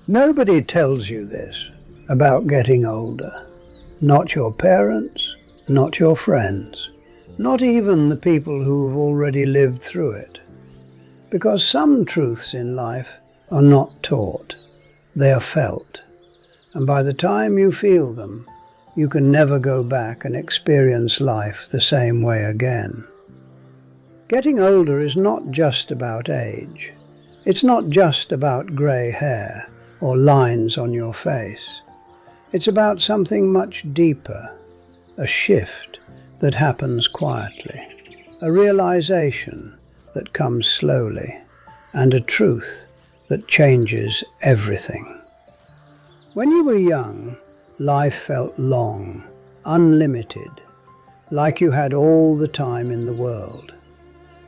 Nobody tells you this about getting older. Not your parents, not your friends, not even the people who've already lived through it. Because some truths in life are not taught, they are felt. And by the time you feel them, you can never go back and experience life the same way again. Getting older is not just about age. It's not just about grey hair or lines on your face. It's about something much deeper, a shift that happens quietly, a realization that comes slowly, and a truth that changes everything. When you were young, life felt long, unlimited, like you had all the time in the world.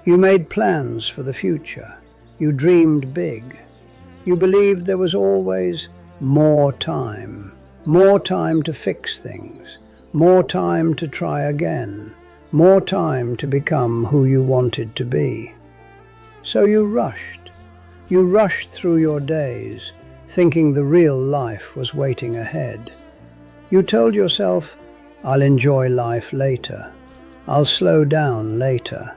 You made plans for the future. You dreamed big. You believed there was always more time to fix things, more time to try again, more time to become who you wanted to be. So you rushed through your days, thinking the real life was waiting ahead. You told yourself, I'll enjoy life later, I'll slow down later,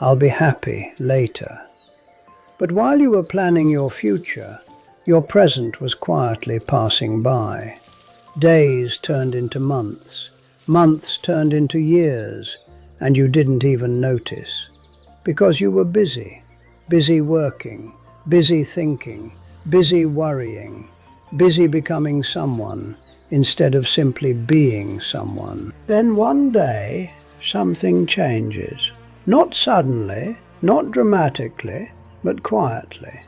I'll be happy later. But while you were planning your future, your present was quietly passing by. Days turned into months, months turned into years, and you didn't even notice. Because you were busy working, busy thinking, busy worrying, busy becoming someone instead of simply being someone. Then one day, something changes. Not suddenly, not dramatically, but quietly.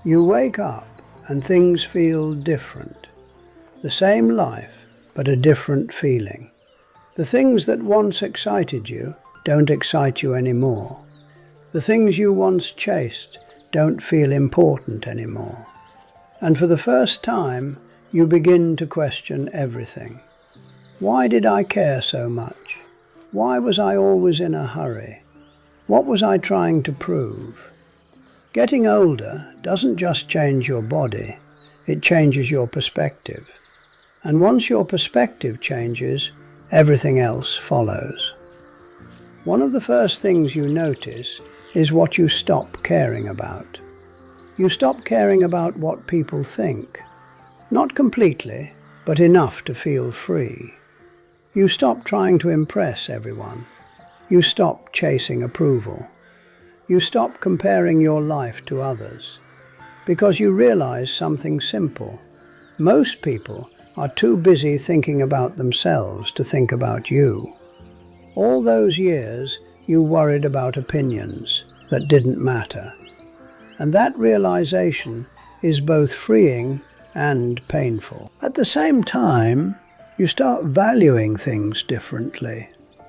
You wake up and things feel different. The same life, but a different feeling. The things that once excited you don't excite you anymore. The things you once chased don't feel important anymore. And for the first time, you begin to question everything. Why did I care so much? Why was I always in a hurry? What was I trying to prove? Getting older doesn't just change your body, it changes your perspective. And once your perspective changes, everything else follows. One of the first things you notice is what you stop caring about. You stop caring about what people think. Not completely, but enough to feel free. You stop trying to impress everyone. You stop chasing approval. You stop comparing your life to others. Because you realize something simple. Most people are too busy thinking about themselves to think about you. All those years you worried about opinions that didn't matter. And that realization is both freeing and painful. At the same time, you start valuing things differently.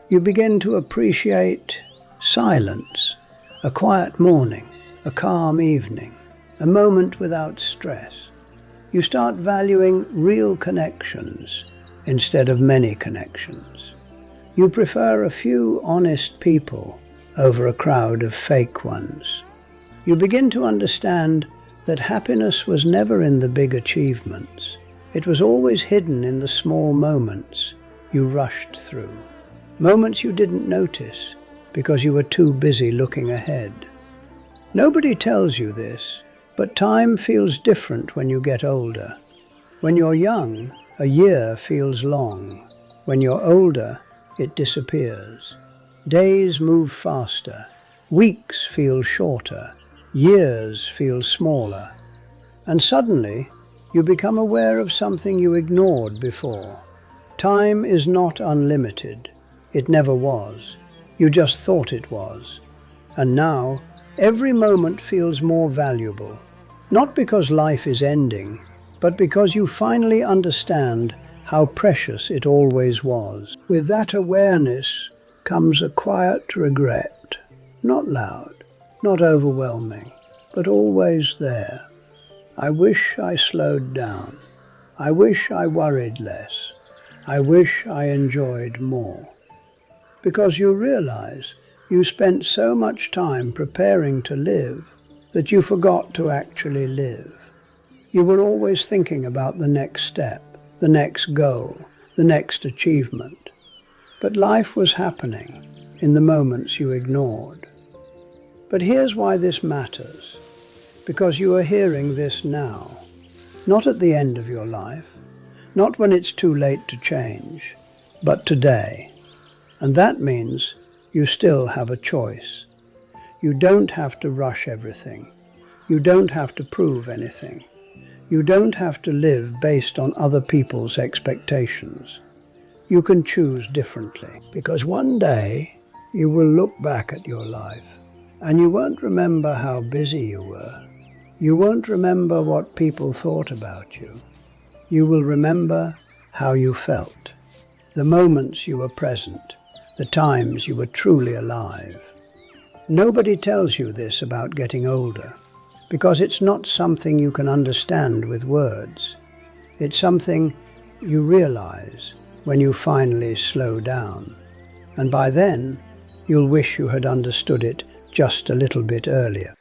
You begin to appreciate silence, a quiet morning, a calm evening, a moment without stress. You start valuing real connections instead of many connections. You prefer a few honest people over a crowd of fake ones. You begin to understand that happiness was never in the big achievements. It was always hidden in the small moments you rushed through. Moments you didn't notice because you were too busy looking ahead. Nobody tells you this, but time feels different when you get older. When you're young, a year feels long. When you're older, it disappears. Days move faster. Weeks feel shorter. Years feel smaller. And suddenly, you become aware of something you ignored before. Time is not unlimited. It never was. You just thought it was. And now, every moment feels more valuable. Not because life is ending, but because you finally understand how precious it always was. With that awareness comes a quiet regret. Not loud, not overwhelming, but always there. I wish I slowed down. I wish I worried less. I wish I enjoyed more. Because you realize you spent so much time preparing to live that you forgot to actually live. You were always thinking about the next step, the next goal, the next achievement. But life was happening in the moments you ignored. But here's why this matters. Because you are hearing this now. Not at the end of your life, not when it's too late to change, but today. And that means you still have a choice. You don't have to rush everything. You don't have to prove anything. You don't have to live based on other people's expectations. You can choose differently, because one day you will look back at your life and you won't remember how busy you were. You won't remember what people thought about you. You will remember how you felt, the moments you were present, the times you were truly alive. Nobody tells you this about getting older, because it's not something you can understand with words. It's something you realize when you finally slow down. And by then, you'll wish you had understood it just a little bit earlier.